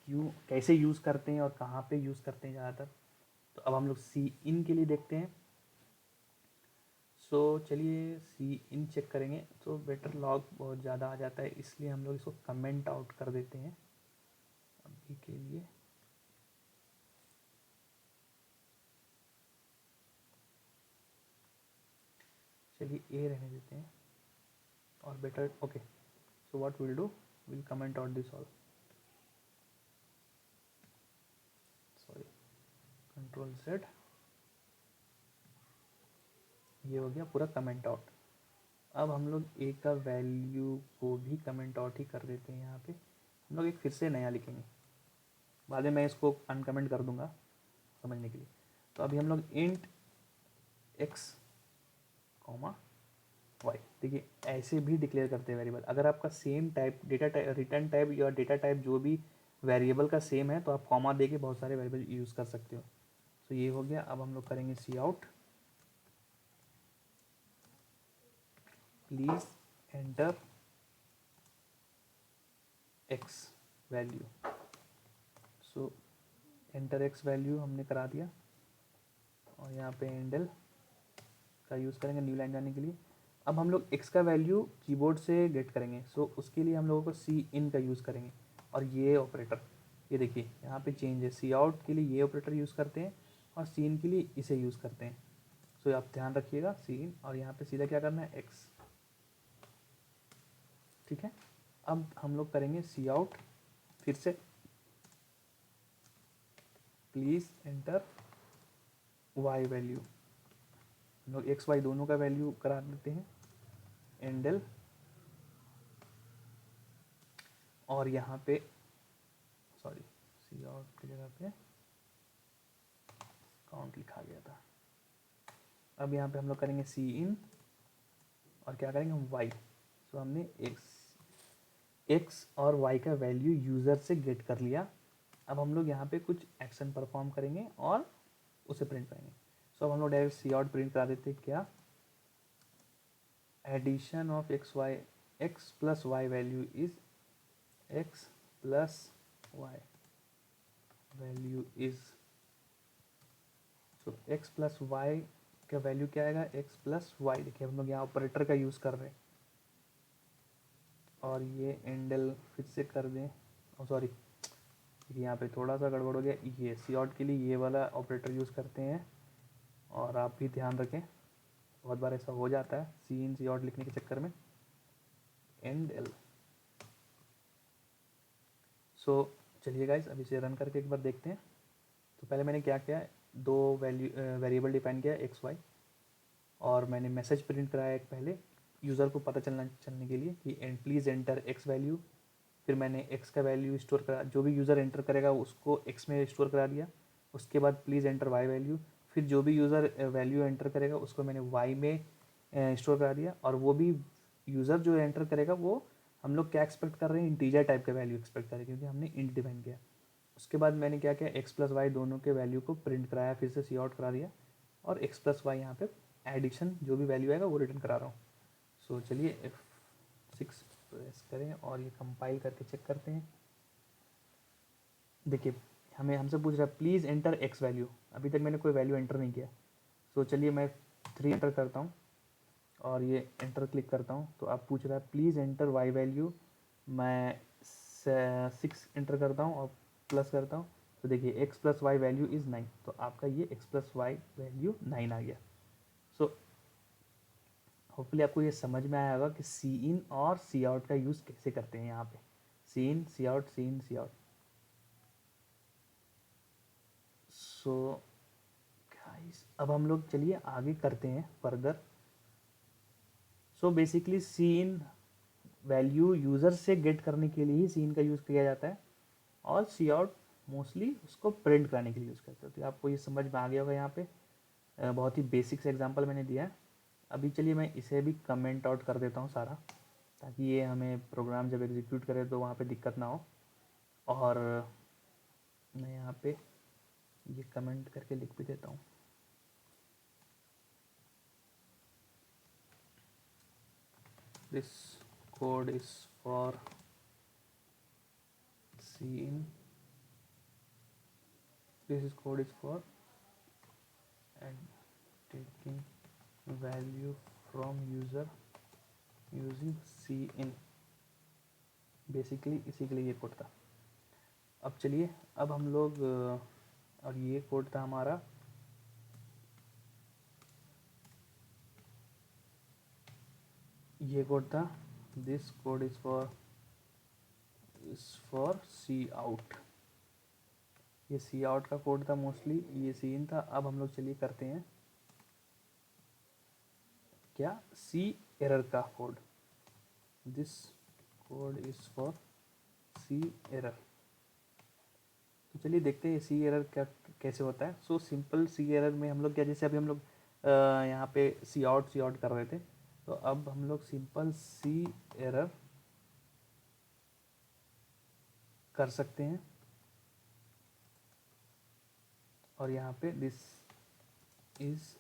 क्यों कैसे यूज़ करते हैं और कहाँ पे यूज़ करते हैं ज़्यादातर। तो अब हम लोग सी इन के लिए देखते हैं। सो चलिए सी इन चेक करेंगे, तो बेटर लॉग बहुत ज़्यादा आ जाता है, इसलिए हम लोग इसको कमेंट आउट कर देते हैं अभी के लिए। चलिए ए रहने देते हैं और better okay. So what will do, will comment out this all, sorry, control Z, ये हो गया पूरा कमेंट आउट। अब हम लोग ए का वैल्यू को भी कमेंट आउट ही कर देते हैं। यहाँ पे हम लोग एक फिर से नया लिखेंगे, बाद में मैं इसको अनकमेंट कर दूंगा समझने के लिए। तो अभी हम लोग इंट x कॉमा वाई, देखिए ऐसे भी डिक्लेयर करते हैं वेरिएबल। अगर आपका same type data type return type या डेटा टाइप जो भी वेरिएबल का सेम है, तो आप कॉमा दे के बहुत सारे वेरिएबल यूज़ कर सकते हो। तो ये हो गया। अब हम लोग करेंगे cout, please enter x value. So enter x value हमने करा दिया, और यहाँ पे एंडल का यूज़ करेंगे न्यू लाइन जाने के लिए। अब हम लोग x का वैल्यू कीबोर्ड से गेट करेंगे, सो उसके लिए हम लोगों को सी इन का यूज़ करेंगे। और ये ऑपरेटर, ये देखिए यहाँ पे चेंज है, सी आउट के लिए ये ऑपरेटर यूज़ करते हैं और सी इन के लिए इसे यूज़ करते हैं। सो आप ध्यान रखिएगा सी इन, और यहाँ पे सीधा क्या करना है x, ठीक है। अब हम लोग करेंगे सी आउट फिर से, प्लीज़ एंटर y वैल्यू। हम लोग x y दोनों का वैल्यू करा देते हैं एंडल, और यहाँ पे सॉरी सी आउट की जगह पे काउंट लिखा गया था। अब यहाँ पे हम लोग करेंगे सी इन, और क्या करेंगे हम y। सो हमने x और y का वैल्यू यूज़र से गेट कर लिया। अब हम लोग यहाँ पे कुछ एक्शन परफॉर्म करेंगे और उसे प्रिंट करेंगे। सो अब हम लोग डायरेक्ट सी आउट प्रिंट करा देते हैं, क्या addition of x plus Y value is x plus Y value is. So x plus Y का वैल्यू क्या आएगा, x प्लस वाई। देखिए हम लोग यहाँ ऑपरेटर का यूज़ कर रहे हैं, और ये एंडल फिर से कर दें, सॉरी यहाँ पे थोड़ा सा गड़बड़ हो गया। ये सी आउट के लिए ये वाला ऑपरेटर यूज़ करते हैं, और आप भी ध्यान रखें, बहुत बार ऐसा हो जाता है सी इन सी आउट लिखने के चक्कर में, एंड एल। सो चलिए गाइस, अब इसे रन करके एक बार देखते हैं। तो पहले मैंने क्या किया, दो वेरिएबल डिफाइन किया x y, और मैंने मैसेज प्रिंट कराया एक पहले यूज़र को पता चलने के लिए कि प्लीज़ एंटर x वैल्यू। फिर मैंने x का वैल्यू स्टोर करा, जो भी यूज़र एंटर करेगा उसको x में स्टोर करा दिया। उसके बाद प्लीज़ एंटर y वैल्यू, फिर जो भी यूज़र वैल्यू एंटर करेगा उसको मैंने y में स्टोर करा दिया। और वो भी यूज़र जो एंटर करेगा वो हम लोग क्या एक्सपेक्ट कर रहे हैं, इंटीजर टाइप का वैल्यू एक्सपेक्ट कर रहे हैं, क्योंकि हमने इंट डिफाइन किया। उसके बाद मैंने क्या किया, x प्लस वाई दोनों के वैल्यू को प्रिंट कराया, फिर से सी आउट करा दिया, और x प्लस वाई यहाँ पे एडिशन जो भी वैल्यू आएगा वो रिटर्न करा रहा हूँ। सो चलिए F6 प्रेस करें और ये कंपाइल करके चेक करते हैं। देखिए हमसे पूछ रहा है प्लीज़ एंटर x वैल्यू, अभी तक मैंने कोई वैल्यू एंटर नहीं किया। सो चलिए मैं 3 एंटर करता हूँ और ये एंटर क्लिक करता हूँ, तो आप पूछ रहा है प्लीज़ एंटर y वैल्यू। मैं 6 एंटर करता हूँ और प्लस करता हूँ, तो देखिए x plus Y value is 9, तो आपका ये x प्लस वाई वैल्यू 9 आ गया। सो होपफुली आपको ये समझ में आया होगा कि सी इन और सी आउट का यूज़ कैसे करते हैं। यहाँ पे सी इन सी आउट सी इन सी आउट। सो गाइस अब हम लोग चलिए आगे करते हैं फर्दर। सो बेसिकली सी इन वैल्यू यूज़र से गेट करने के लिए ही सी इन का यूज़ किया जाता है, और सी आउट मोस्टली उसको प्रिंट कराने के लिए यूज़ करते हैं। तो आपको ये समझ में आ गया होगा। यहाँ पे बहुत ही बेसिक से एग्जांपल मैंने दिया है, अभी चलिए मैं इसे भी कमेंट आउट कर देता हूँ सारा, ताकि ये हमें प्रोग्राम जब एग्जीक्यूट करे तो वहाँ पे दिक्कत ना हो। और मैं यहाँ पे ये कमेंट करके लिख भी देता हूँ। This code is for cin, this is code is for and taking value from user using C in. Basically इसी के लिए ये कोड था। अब चलिए, अब हम लोग और ये कोड था हमारा, ये कोड था this code is for C out. ये सी आउट का कोड था मोस्टली, ये सी इन था। अब हम लोग चलिए करते हैं क्या, सी एरर का code. This code is for C error. तो चलिए देखते हैं सी एरर क्या कैसे होता है। सो सिंपल सी एरर में हम लोग क्या, जैसे अभी हम लोग यहाँ पे सी आउट कर रहे थे, तो अब हम लोग सिंपल सी एरर कर सकते हैं। और यहाँ पे this is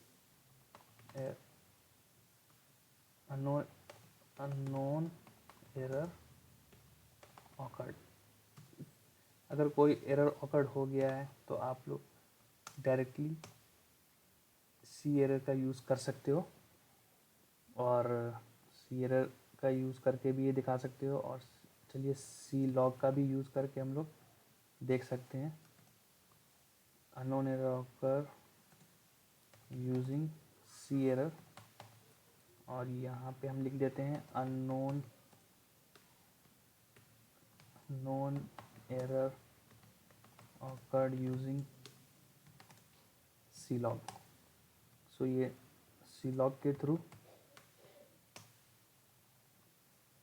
unknown error awkward. अगर कोई एरर ऑकर्ड हो गया है तो आप लोग डायरेक्टली सी एरर का यूज़ कर सकते हो, और सी एरर का यूज़ करके भी ये दिखा सकते हो। और चलिए सी लॉग का भी यूज़ करके हम लोग देख सकते हैं। अननोन एरर ऑकर यूजिंग सी एरर, और यहाँ पे हम लिख देते हैं अननोन एरर ऑकर्ड यूजिंग सी लॉग। सो ये सी लॉग के थ्रू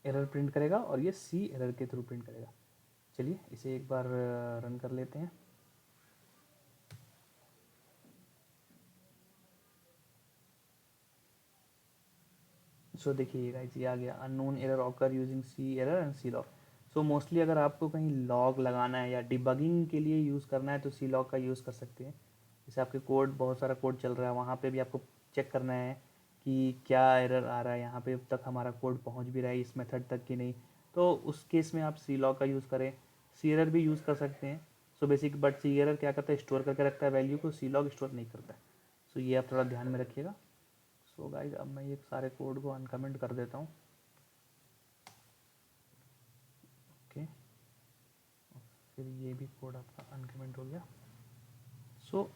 एरर प्रिंट करेगा और ये सी एरर के थ्रू प्रिंट करेगा। चलिए इसे एक बार रन कर लेते हैं। सो देखिए गाइस, ये आ गया unknown error occur using C error and C log. So mostly अगर आपको कहीं लॉग लगाना है या डिबगिंग के लिए यूज़ करना है तो सी लॉग का यूज़ कर सकते हैं। जैसे आपके कोड, बहुत सारा कोड चल रहा है, वहाँ पे भी आपको चेक करना है कि क्या एरर आ रहा है, यहाँ पे अब तक हमारा कोड पहुँच भी रहा है इस मेथड तक कि नहीं। तो उस केस में आप सी लॉग का यूज़ करें। सी एरर भी यूज़ कर सकते हैं। So basic, but C error क्या करता है, स्टोर करके रखता है वैल्यू को, सी लॉग स्टोर नहीं करता है। सो ये आप थोड़ा ध्यान में रखिएगा। सो गाइज, अब मैं ये सारे कोड को अनकमेंट कर देता हूँ। ओके, फिर ये भी कोड आपका अनकमेंट हो गया। सो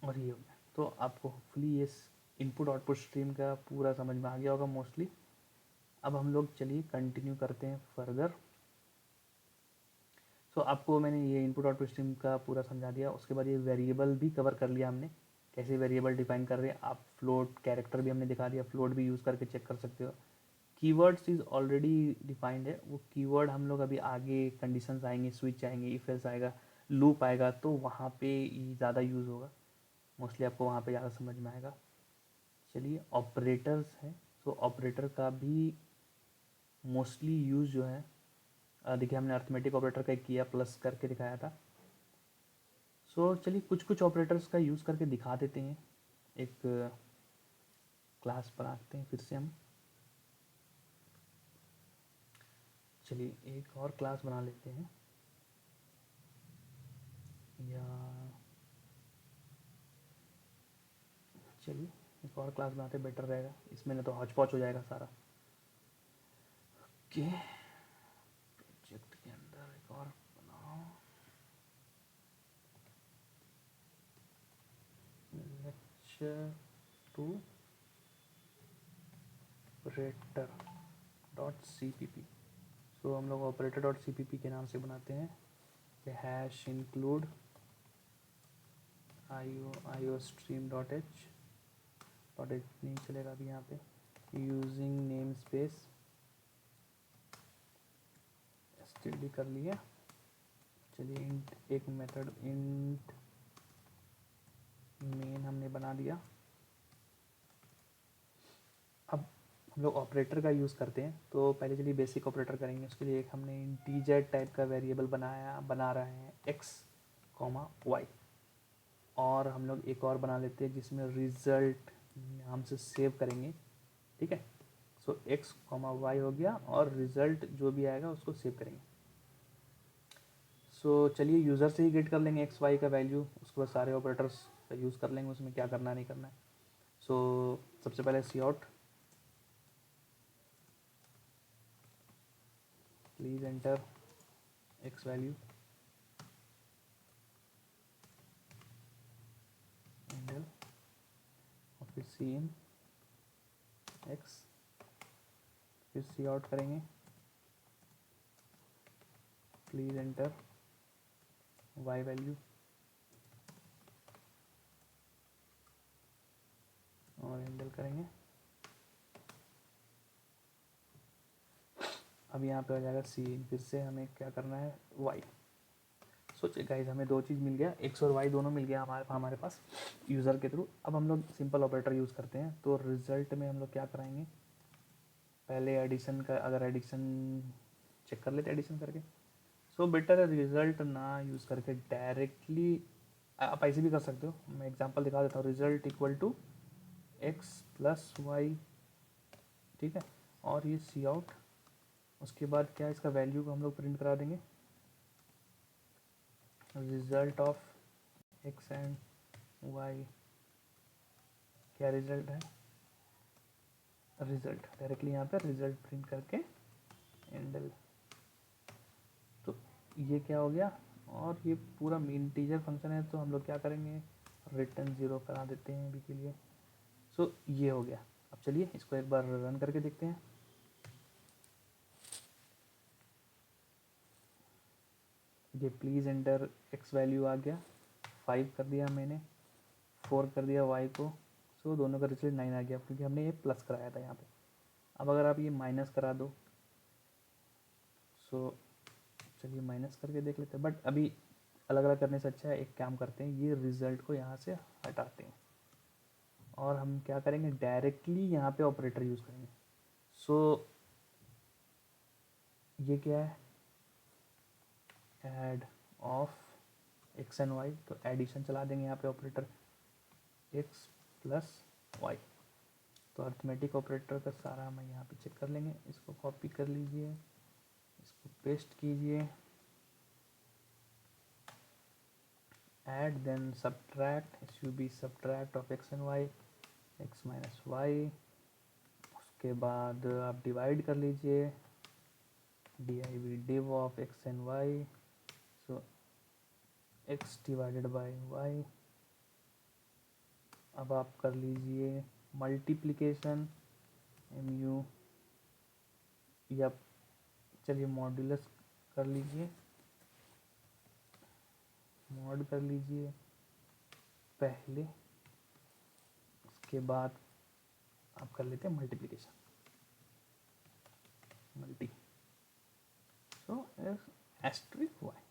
और ये हो गया। तो आपको होपफुली ये इनपुट आउटपुट स्ट्रीम का पूरा समझ में आ गया होगा मोस्टली। अब हम लोग चलिए कंटिन्यू करते हैं फर्दर। सो आपको मैंने ये इनपुट आउटपुट स्ट्रीम का पूरा समझा दिया। उसके बाद ये वेरिएबल भी कवर कर लिया हमने, कैसे वेरिएबल डिफाइन कर रहे हैं। आप फ्लोट कैरेक्टर भी हमने दिखा दिया, फ्लोट भी यूज़ करके चेक कर सकते हो। कीवर्ड्स इज़ ऑलरेडी डिफाइंड है, वो कीवर्ड हम लोग अभी आगे कंडीशंस आएंगे, स्विच आएंगे, इफ एल्स आएगा, लूप आएगा, तो वहाँ पे ज़्यादा यूज़ होगा। मोस्टली आपको वहाँ पे ज़्यादा समझ में आएगा। चलिए ऑपरेटर्स हैं, तो ऑपरेटर का भी मोस्टली यूज़ जो है, देखिए हमने अर्थमेटिक ऑपरेटर का एक किया, प्लस करके दिखाया था। सो चलिए कुछ कुछ ऑपरेटर्स का यूज़ करके दिखा देते हैं। एक क्लास बनाते हैं फिर से हम। चलिए एक और क्लास बना लेते हैं, या चलिए एक और क्लास बनाते बेटर रहेगा, इसमें ना तो हौच पौच हो जाएगा सारा। ओके, प्रोजेक्ट के अंदर एक और बनाओ, lecture two operator dot C P P. So हम लोग operator dot C P P के नाम से बनाते हैं। Hash include iostream dot H नहीं चलेगा अभी यहाँ पे। यूजिंग नेम स्पेस एसटीडी कर लिया। चलिए इंट, एक मेथड इंट मेन हमने बना दिया। हम लोग ऑपरेटर का यूज़ करते हैं। तो पहले चलिए बेसिक ऑपरेटर करेंगे। उसके लिए एक हमने इंटीजर टाइप का वेरिएबल बना रहे हैं x, y, और हम लोग एक और बना लेते हैं जिसमें रिजल्ट नाम से सेव करेंगे। ठीक है, सो x, y हो गया, और रिजल्ट जो भी आएगा उसको सेव करेंगे। सो चलिए यूज़र से ही गेट कर लेंगे x, y का वैल्यू, उसके बाद सारे ऑपरेटर्स का यूज़ कर लेंगे, उसमें क्या करना है नहीं करना है। सो सबसे पहले cout, please enter x value, endl, और फिर सी इन x, फिर सी आउट करेंगे, प्लीज़ एंटर y वैल्यू, और हैंडल करेंगे। अब यहाँ पे आ जाएगा सी इन, फिर से हमें क्या करना है y। सोचिए गाइज, हमें दो चीज़ मिल गया, x और y दोनों मिल गया हमारे पास यूज़र के थ्रू। अब हम लोग सिंपल ऑपरेटर यूज़ करते हैं। तो रिजल्ट में हम लोग क्या कराएंगे, पहले एडिशन का, अगर एडिशन चेक कर लेते एडिशन करके। सो बेटर है रिजल्ट ना यूज़ करके डायरेक्टली, आप ऐसे भी कर सकते हो, मैं एग्जांपल दिखा देता हूँ। Result equal to x plus Y, ठीक है, और ये सी आउट, उसके बाद क्या इसका वैल्यू को हम लोग प्रिंट करा देंगे, result of x and y। क्या रिजल्ट है, रिजल्ट डायरेक्टली यहाँ पे रिजल्ट प्रिंट करके एंडल। तो ये क्या हो गया, और ये पूरा इंटीजर फंक्शन है, तो हम लोग क्या करेंगे, रिटर्न 0 करा देते हैं अभी के लिए। सो ये हो गया। अब चलिए इसको एक बार रन करके देखते हैं। ये प्लीज़ एंटर x वैल्यू आ गया, 5 कर दिया मैंने, 4 कर दिया y को। सो दोनों का रिजल्ट 9 आ गया, क्योंकि हमने ये प्लस कराया था यहाँ पे। अब अगर आप ये माइनस करा दो, सो चलिए माइनस करके देख लेते हैं, बट अभी अलग अलग करने से अच्छा है, एक काम करते हैं, ये रिजल्ट को यहाँ से हटाते हैं, और हम क्या करेंगे, डायरेक्टली यहाँ पे ऑपरेटर यूज़ करेंगे। सो ये क्या है, add of x and Y, तो एडिशन चला देंगे यहाँ पे ऑपरेटर x प्लस वाई। तो अर्थमेटिक ऑपरेटर का सारा हम यहाँ पे चेक कर लेंगे। इसको कॉपी कर लीजिए, इसको पेस्ट कीजिए, add then subtract, it should be subtract of x and y, x minus y. उसके बाद आप डिवाइड कर लीजिए, div div of x and y, so x divided by y। अब आप कर लीजिए मल्टीप्लिकेशन, mu, या चलिए मॉड्यूलस कर लीजिए, मॉड कर लीजिए पहले, उसके बाद आप कर लेते हैं मल्टीप्लिकेशन, मल्टी, सो एस्ट्रिक वाई।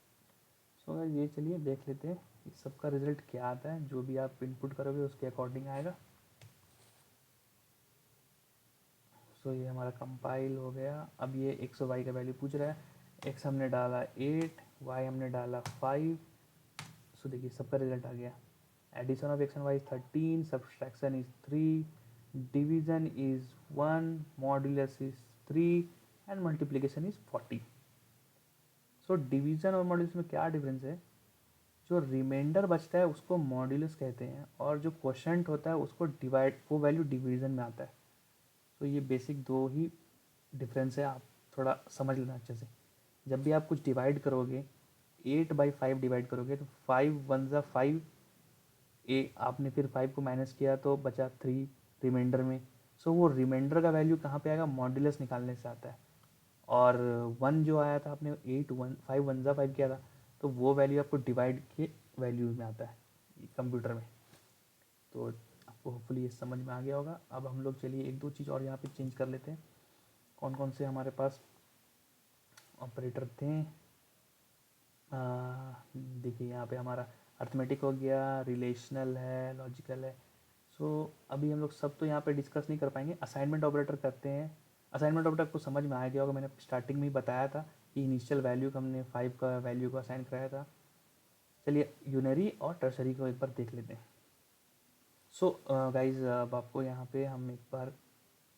सो ये चलिए देख लेते हैं इस सब का रिजल्ट क्या आता है। जो भी आप इनपुट करोगे उसके अकॉर्डिंग आएगा। सो ये हमारा कंपाइल हो गया। अब ये एक्स और वाई का वैल्यू पूछ रहा है। एक्स हमने डाला 8, वाई हमने डाला 5। सो देखिए सबका रिजल्ट आ गया। Addition of x and y is 13, subtraction is 3, division is 1, modulus is 3, and multiplication is 40। So division और मॉड्यूलस में क्या डिफरेंस है, जो रिमाइंडर बचता है उसको मॉड्यूलस कहते हैं, और जो क्वोशंट होता है उसको डिवाइड, वो वैल्यू डिवीजन में आता है। तो ये बेसिक दो ही डिफरेंस है, आप थोड़ा समझ लेना अच्छे से। जब भी आप कुछ डिवाइड करोगे, 8/5 डिवाइड करोगे, तो 5 1 ज़ा 5, आपने फिर 5 को माइनस किया तो बचा 3 रिमाइंडर में। सो वो रिमाइंडर का वैल्यू कहाँ पे आएगा, मॉड्यूलस निकालने से आता है। और 1 जो आया था आपने 5 1 ज़ा 5 किया था, तो वो वैल्यू आपको डिवाइड के वैल्यू में आता है कंप्यूटर में। तो आपको होपफुली ये समझ में आ गया होगा। अब हम लोग चलिए एक दो चीज़ और यहाँ पे चेंज कर लेते हैं। कौन कौन से हमारे पास ऑपरेटर थे, देखिए यहाँ पे हमारा अर्थमेटिक हो गया, रिलेशनल है, लॉजिकल है। सो अभी हम लोग सब तो यहाँ पे डिस्कस नहीं कर पाएंगे, असाइनमेंट ऑपरेटर करते हैं। असाइनमेंट ऑपरेटर को समझ में आ गया होगा, मैंने स्टार्टिंग में ही बताया था कि इनिशियल वैल्यू को हमने 5 का वैल्यू को असाइन कराया था। चलिए यूनरी और टर्सरी को एक बार देख लेते हैं। सो गाइज अब आपको यहाँ पे हम एक बार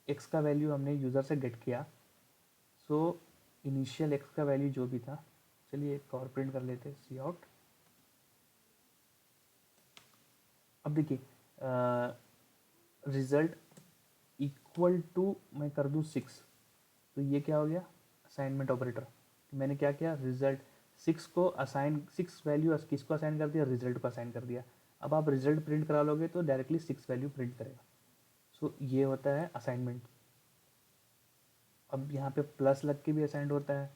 एक्स का वैल्यू हमने यूज़र से गेट किया। सो इनिशियल एक्स का वैल्यू जो भी था, चलिए एक और प्रिंट कर लेते हैं, सी आउट। अब देखिए रिजल्ट इक्वल टू मैं कर दूँ 6, तो ये क्या हो गया असाइनमेंट ऑपरेटर। मैंने क्या किया, रिजल्ट 6 को असाइन, 6 वैल्यू किसको असाइन कर दिया, रिजल्ट को असाइन कर दिया। अब आप रिजल्ट प्रिंट करा लोगे तो डायरेक्टली 6 वैल्यू प्रिंट करेगा। सो ये होता है असाइनमेंट। अब यहाँ पे प्लस लग के भी असाइंड होता है,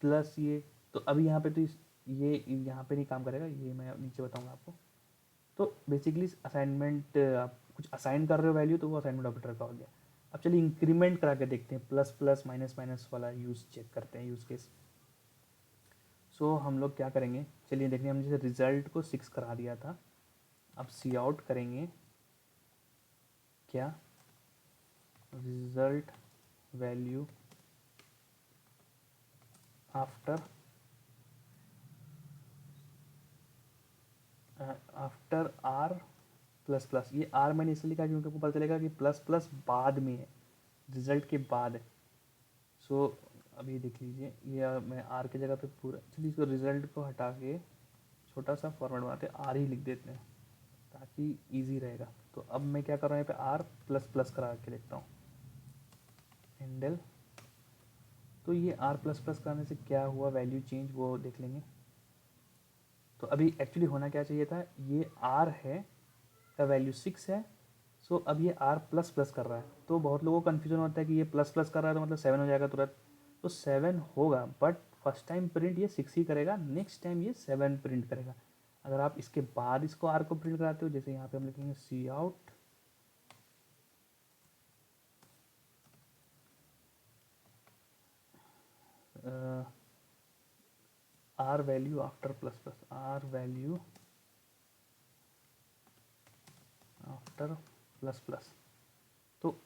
प्लस ये, तो अभी यहाँ पे तो ये यहाँ पे नहीं काम करेगा, ये मैं नीचे बताऊँगा आपको। तो बेसिकली असाइनमेंट, आप कुछ असाइन कर रहे हो वैल्यू तो वो असाइनमेंट ऑपरेटर का हो गया। अब चलिए इंक्रीमेंट करा के देखते हैं, प्लस प्लस माइनस माइनस वाला यूज़ चेक करते हैं, यूज़ केस। सो हम लोग क्या करेंगे, चलिए देखते हैं, हम जैसे रिजल्ट को 6 करा दिया था, अब सी आउट करेंगे क्या, result value after r plus plus. ये आर मैंने इसलिए लिखा क्योंकि आपको पता चलेगा कि प्लस प्लस बाद में है, रिजल्ट के बाद है। सो अभी देख लीजिए, ये मैं आर की जगह पे पूरा, चलिए इसको रिजल्ट को हटा के छोटा सा फॉर्मेट बनाते हैं, आर ही लिख देते हैं ताकि इजी रहेगा। तो अब मैं क्या कर रहा हूँ, यहाँ पे आर प्लस प्लस करा के देखता हूँ, हैंडल। तो ये आर प्लस प्लस कराने से क्या हुआ, वैल्यू चेंज वो देख लेंगे। तो अभी एक्चुअली होना क्या चाहिए था, ये आर है का वैल्यू 6 है। सो अब ये आर प्लस प्लस कर रहा है, तो बहुत लोगों को कन्फ्यूजन होता है कि ये प्लस प्लस कर रहा है तो मतलब 7 हो जाएगा तुरंत। तो 7 होगा, बट फर्स्ट टाइम प्रिंट ये 6 ही करेगा, नेक्स्ट टाइम ये 7 प्रिंट करेगा। अगर आप इसके बाद इसको आर को प्रिंट कराते हो, जैसे यहाँ पे हम लिखेंगे cout our value after plus plus, our value after plus plus. तो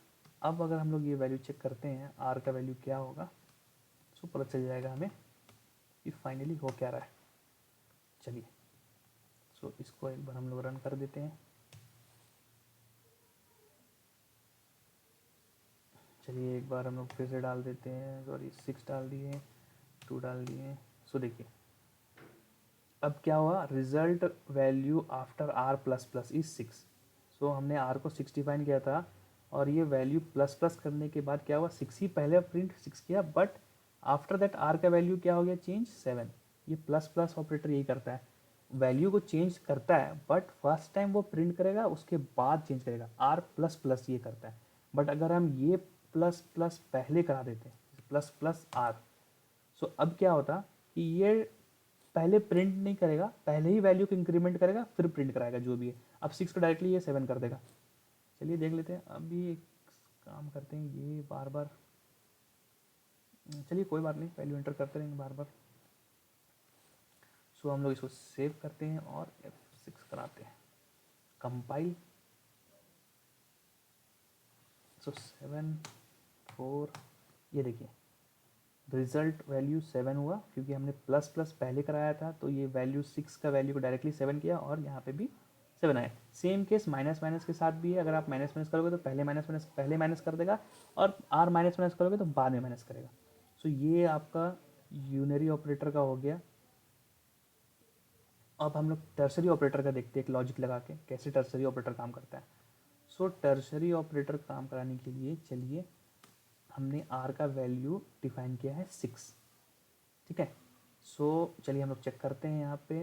अब अगर हम लोग ये वैल्यू चेक करते हैं आर का वैल्यू क्या होगा, तो पता चल जाएगा हमें कि फाइनली हो क्या रहा है। चलिए सो इसको एक बार हम लोग रन कर देते हैं। चलिए एक बार हम लोग फिर से डाल देते हैं, सॉरी 6 डाल दिए, 2 डाल दिए। सो देखिए अब क्या हुआ, result value after r plus plus is 6। So हमने आर को 6 डिफाइन किया था, और ये वैल्यू प्लस प्लस करने के बाद क्या हुआ, 6 ही पहले प्रिंट 6 किया, बट आफ्टर दैट आर का वैल्यू क्या हो गया, चेंज 7। ये प्लस प्लस ऑपरेटर यही करता है, वैल्यू को चेंज करता है, बट फर्स्ट टाइम वो प्रिंट करेगा उसके बाद चेंज करेगा। आर प्लस प्लस ये करता है, बट अगर हम ये प्लस प्लस पहले करा देते हैं, प्लस प्लस आर, सो अब क्या होता कि ये पहले प्रिंट नहीं करेगा, पहले ही वैल्यू को इंक्रीमेंट करेगा फिर प्रिंट कराएगा जो भी है। अब 6 को डायरेक्टली ये 7 कर देगा। चलिए देख लेते हैं, अभी एक काम करते हैं, ये बार बार, चलिए कोई बात नहीं, वैल्यू एंटर करते रहेंगे बार बार। सो हम लोग इसको सेव करते हैं और F6 कराते हैं, कंपाइल। सो 7 4, ये देखिए रिजल्ट वैल्यू 7 हुआ क्योंकि हमने प्लस प्लस पहले कराया था, तो ये वैल्यू 6 का वैल्यू को डायरेक्टली 7 किया, और यहाँ पे भी 7 आया। सेम केस माइनस माइनस के साथ भी है, अगर आप माइनस माइनस करोगे तो पहले माइनस माइनस पहले माइनस कर देगा, और आर माइनस माइनस करोगे तो बाद में माइनस करेगा। सो ये आपका यूनरी ऑपरेटर का हो गया। अब हम लोग टर्सरी ऑपरेटर का देखते हैं, एक लॉजिक लगा के कैसे टर्सरी ऑपरेटर काम करता है। सो टर्सरी ऑपरेटर काम कराने के लिए चलिए हमने आर का वैल्यू डिफाइन किया है 6, ठीक है। सो चलिए हम लोग चेक करते हैं यहाँ पे,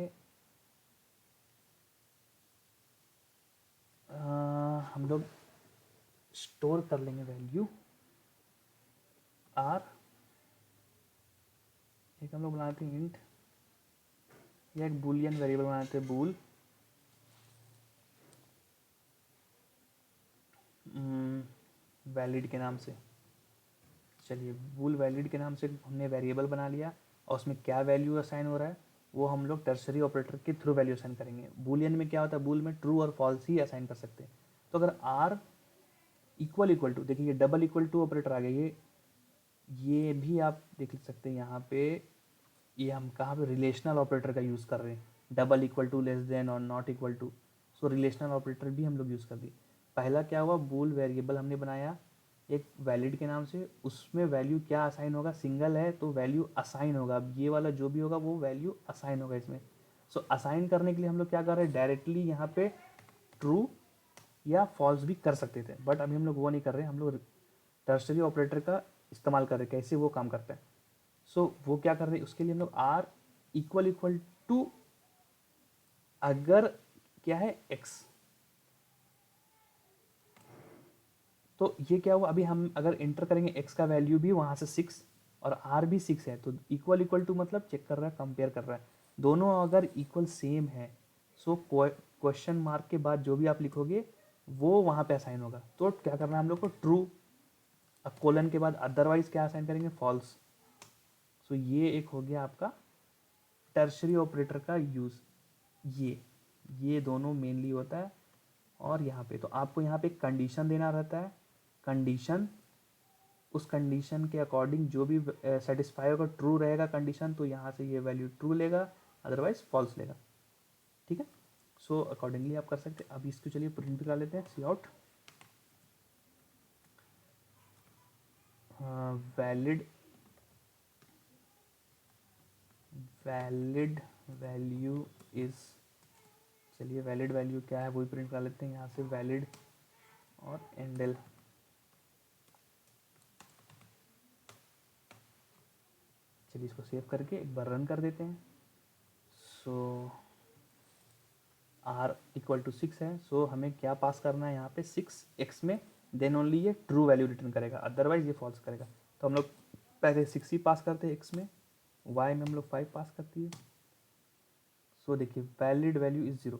हम लोग स्टोर कर लेंगे वैल्यू आर, एक हम लोग बनाते हैं इंट, या एक बूलियन वेरिएबल बनाते हैं बूल, वैलिड के नाम से। चलिए बूल वैलिड के नाम से हमने वेरिएबल बना लिया, और उसमें क्या वैल्यू असाइन हो रहा है, वो हम लोग टर्सरी ऑपरेटर के थ्रू वैल्यू असाइन करेंगे। बूलियन में क्या होता है, बूल में ट्रू और फॉल्स ही असाइन कर सकते हैं। तो अगर आर इक्वल टू, देखिए ये डबल इक्वल टू ऑपरेटर आ गया, ये भी आप देख सकते हैं यहाँ पे, ये हम कहाँ पे रिलेशनल ऑपरेटर का यूज़ कर रहे हैं, double equal to, less than और not equal to. So relational operator भी हम लोग यूज़ कर दिए। पहला क्या हुआ, बूल वेरिएबल हमने बनाया एक वैलिड के नाम से, उसमें वैल्यू क्या असाइन होगा, सिंगल है तो वैल्यू असाइन होगा। अब ये वाला जो भी होगा वो वैल्यू असाइन होगा इसमें। सो असाइन करने के लिए हम लोग क्या कर रहे हैं, डायरेक्टली यहाँ पे ट्रू या फॉल्स भी कर सकते थे, बट अभी हम लोग वो नहीं कर रहे हैं, हम लोग टर्सरी ऑपरेटर का इस्तेमाल कर रहे हैं। कैसे वो काम करता है, सो वो क्या कर रहे हैं, उसके लिए हम लोग आर इक्वल टू, अगर क्या है एक्स, तो ये क्या हुआ, अभी हम अगर एंटर करेंगे एक्स का वैल्यू भी वहाँ से 6 और आर भी 6 है, तो इक्वल टू मतलब चेक कर रहा है, कंपेयर कर रहा है, दोनों अगर इक्वल सेम है, सो क्वेश्चन मार्क के बाद जो भी आप लिखोगे वो वहाँ पे असाइन होगा। तो क्या करना है हम लोग को, ट्रू, अब कोलन के बाद अदरवाइज क्या असाइन करेंगे, फॉल्स। सो ये एक हो गया आपका टर्शरी ऑपरेटर का यूज़। ये दोनों मेनली होता है। और यहाँ पे तो आपको यहाँ पे कंडीशन देना रहता है, कंडीशन, उस कंडीशन के अकॉर्डिंग जो भी सेटिस्फाई होगा, ट्रू रहेगा कंडीशन तो यहाँ से ये वैल्यू ट्रू लेगा, अदरवाइज फॉल्स लेगा। ठीक है, सो अकॉर्डिंगली आप कर सकते हैं। अभी इसको चलिए प्रिंट भी कर लेते हैं, सी आउट वैलिड वैल्यू इज, चलिए वैलिड वैल्यू क्या है वही प्रिंट कर लेते हैं यहाँ से, वैलिड और एंडल। चलिए इसको सेव करके एक बार रन कर देते हैं। सो आर इक्वल टू 6 है, सो हमें क्या पास करना है यहाँ पे, 6x में, देन ओनली ये ट्रू वैल्यू रिटर्न करेगा, अदरवाइज ये फॉल्स करेगा। तो हम लोग पहले 6 ही पास करते हैं x में, y में हम लोग 5 पास करती है। सो देखिए valid value is 0।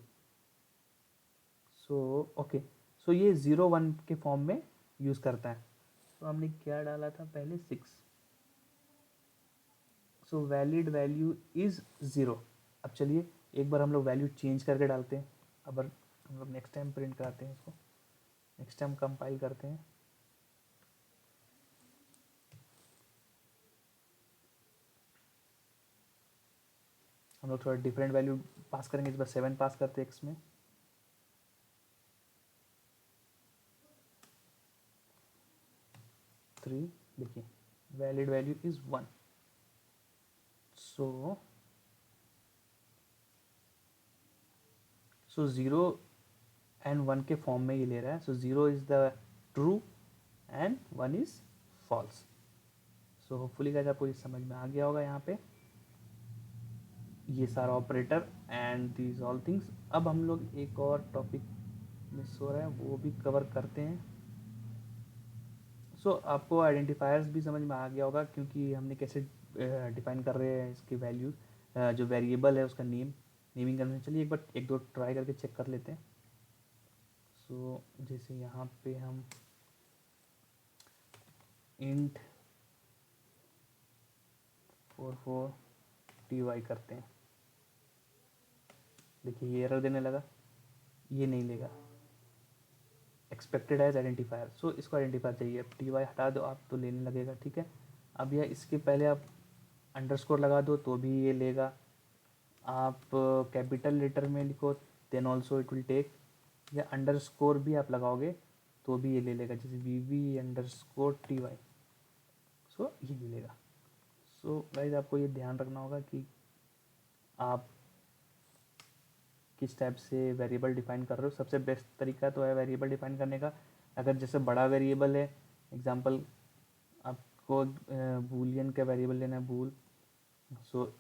So okay, so ये 0 1 के फॉर्म में यूज़ करता है। तो हमने क्या डाला था पहले, 6। सो वैलिड वैल्यू इज 0। अब चलिए एक बार हम लोग वैल्यू चेंज करके डालते हैं। अब हम लोग नेक्स्ट टाइम प्रिंट कराते हैं इसको, नेक्स्ट टाइम कंपाइल करते हैं। हम लोग थोड़ा डिफरेंट वैल्यू पास करेंगे, इस बार 7 पास करते हैं एक्स में। थ्री, देखिए valid value is 1। So 0 and 1 के फॉर्म में ये ले रहा है। So 0 is the true and 1 is false. So hopefully guys आपको ये समझ में आ गया होगा यहाँ पे ये सारा operator and these all things. अब हम लोग एक और टॉपिक मिस हो रहा है वो भी कवर करते हैं। सो आपको आइडेंटिफायर्स भी समझ में आ गया होगा, क्योंकि हमने कैसे डिफाइन कर रहे हैं इसकी वैल्यू, जो वेरिएबल है उसका नेमिंग करने। चलिए एक बार एक दो ट्राई करके चेक कर लेते हैं। सो जैसे यहाँ पे हम इंट 44ty करते हैं, देखिए ये एरर देने लगा, ये नहीं लेगा, एक्सपेक्टेड एज आइडेंटिफायर। सो इसको आइडेंटिफायर चाहिए, अब टी वाई हटा दो आप तो लेने लगेगा। ठीक है, अब यह इसके पहले आप अंडरस्कोर लगा दो तो भी ये लेगा, आप कैपिटल लेटर में लिखो then also it will take, या अंडरस्कोर भी आप लगाओगे तो भी ये ले लेगा, जैसे VV_TY, सो ये ले लेगा। सो गाइस आपको ये ध्यान रखना होगा कि आप किस टाइप से वेरिएबल डिफाइन कर रहे हो। सबसे बेस्ट तरीका तो है वेरिएबल डिफाइन करने का, अगर जैसे बड़ा वेरिएबल है, एग्जांपल आपको बूलियन का वेरिएबल लेना है, बूल, सो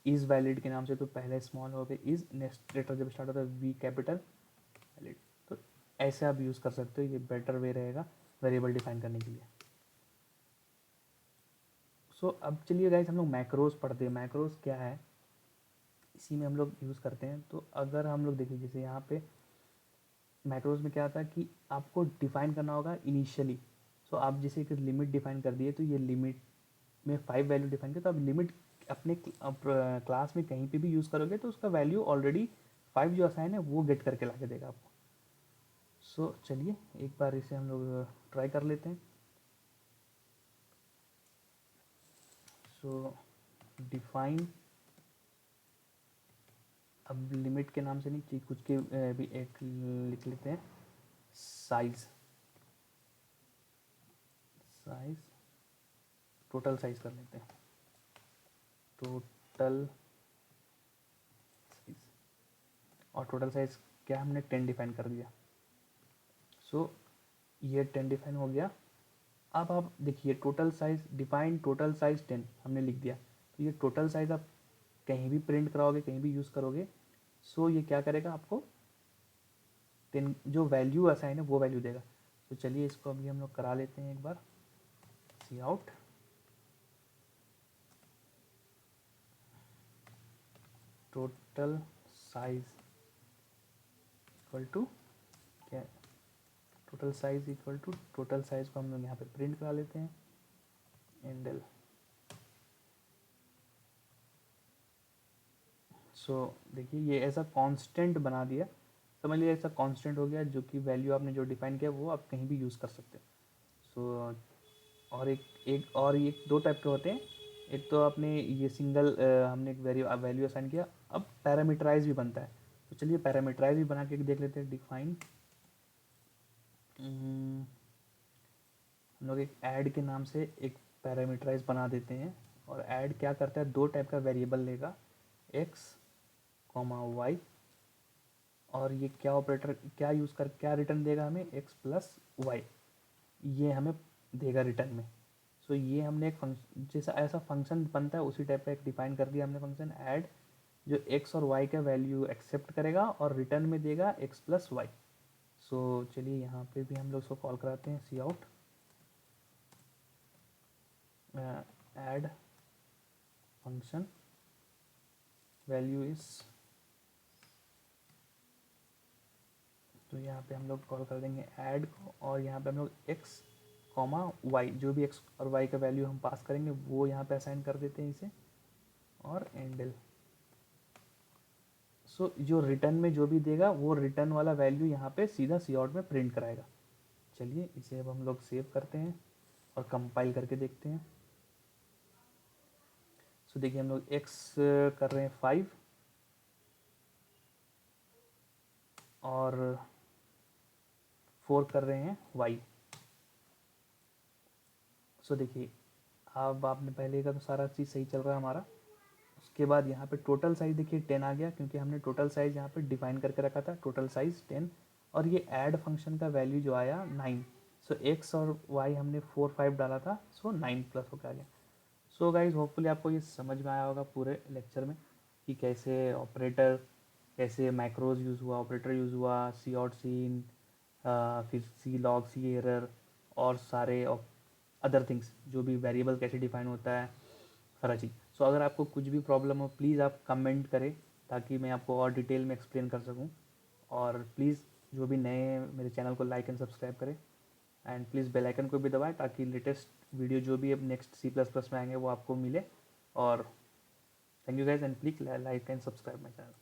इज़ वैलिड के नाम से, तो पहले स्मॉल हो गए, इज़, नेक्स्ट लेटर जब स्टार्ट होता है V कैपिटल वैलिड। तो ऐसे आप यूज़ कर सकते हो, ये बेटर वे रहेगा वेरिएबल डिफाइन करने के लिए। सो अब चलिए गाइस हम लोग मैक्रोज पढ़ते हैं। मैक्रोज क्या है, इसी में हम लोग यूज़ करते हैं। तो अगर हम लोग देखिए जैसे यहाँ पे मैक्रोज में क्या आता है कि आपको डिफाइन करना होगा इनिशियली। सो आप जैसे एक लिमिट डिफाइन कर दिए, तो ये लिमिट में 5 वैल्यू डिफाइन किया, तो अब लिमिट अपने क्लास में कहीं पे भी यूज़ करोगे तो उसका वैल्यू ऑलरेडी 5 जो असाइन है वो गेट करके ला के देगा आपको। सो चलिए एक बार इसे हम लोग ट्राई कर लेते हैं। सो डिफाइन, अब लिमिट के नाम से नहीं चाहिए, कुछ के भी एक लिख लेते हैं, साइज, साइज टोटल साइज कर लेते हैं, टोटल साइज, और टोटल साइज क्या हमने 10 डिफाइन कर दिया। सो ये 10 डिफाइन हो गया। अब आप देखिए total size define, total size 10 हमने लिख दिया, तो ये टोटल साइज आप कहीं भी प्रिंट कराओगे, कहीं भी यूज़ करोगे, सो ये क्या करेगा आपको 10 जो वैल्यू असाइन है वो वैल्यू देगा। तो चलिए इसको अभी हम लोग करा लेते हैं एक बार, cout, total size equal to क्या, total size equal to total size को हम लोग यहाँ पे प्रिंट करा लेते हैं, एंडल। सो देखिए ये ऐसा कांस्टेंट बना दिया, समझ लीजिए ऐसा कांस्टेंट हो गया, जो कि वैल्यू आपने जो डिफाइन किया वो आप कहीं भी यूज़ कर सकते हो। सो और एक और ये दो टाइप के होते हैं, एक तो आपने ये सिंगल हमने एक वैल्यू असाइन किया, अब पैरामीटराइज भी बनता है। तो चलिए पैरामीटराइज भी बना के देख लेते हैं। डिफाइन, हम लोग एक ऐड के नाम से एक पैरामीटराइज बना देते हैं, और ऐड क्या करता है, दो टाइप का वेरिएबल लेगा, एक्स कॉमा वाई, और ये क्या ऑपरेटर क्या यूज़ कर क्या रिटर्न देगा हमें, एक्स प्लस वाई, ये हमें देगा रिटर्न में। सो ये हमने एक फंक्शन जैसा ऐसा फंक्शन बनता है उसी टाइप का एक डिफाइन कर दिया हमने फंक्शन ऐड, जो एक्स और वाई का वैल्यू एक्सेप्ट करेगा और रिटर्न में देगा एक्स प्लस वाई। सो चलिए यहाँ पे भी हम लोग उसको कॉल कराते हैं, cout add function value is, तो यहाँ पे हम लोग कॉल कर देंगे ऐड को, और यहाँ पे हम लोग एक्स कॉमा वाई, जो भी एक्स और वाई का वैल्यू हम पास करेंगे वो यहाँ पे असाइन कर देते हैं इसे, और एंडल। सो जो रिटर्न में जो भी देगा वो रिटर्न वाला वैल्यू यहाँ पे सीधा सी आउट में प्रिंट कराएगा। चलिए इसे अब हम लोग सेव करते हैं और कंपाइल करके देखते हैं। सो देखिए हम लोग एक्स कर रहे हैं 5 और 4 कर रहे हैं वाई। सो देखिए अब आपने पहले का तो सारा चीज़ सही चल रहा है हमारा। उसके बाद यहाँ पे टोटल साइज देखिए 10 आ गया, क्योंकि हमने टोटल साइज यहाँ पे डिफाइन करके रखा था, टोटल साइज 10, और ये ऐड फंक्शन का वैल्यू जो आया 9। सो एक्स और वाई हमने 4 5 डाला था, सो 9 प्लस होकर आ गया। सो गाइज होपफुली आपको ये समझ में आया होगा पूरे लेक्चर में कि कैसे ऑपरेटर, कैसे मैक्रोज यूज़ हुआ, ऑपरेटर यूज़ हुआ, सी आउट सीन, फिर सी लॉग, सी एरर, और सारे अदर थिंग्स, जो भी वेरिएबल कैसे डिफाइन होता है, सारा चीज़। सो अगर आपको कुछ भी प्रॉब्लम हो प्लीज़ आप कमेंट करें, ताकि मैं आपको और डिटेल में एक्सप्लेन कर सकूं। और प्लीज़ जो भी नए हैं मेरे चैनल को लाइक एंड सब्सक्राइब करें, एंड प्लीज़ बेल आइकन को भी दबाएं, ताकि लेटेस्ट वीडियो जो भी अब नेक्स्ट C++ में आएंगे वो आपको मिले। और thank you guys, and please like and subscribe my channel.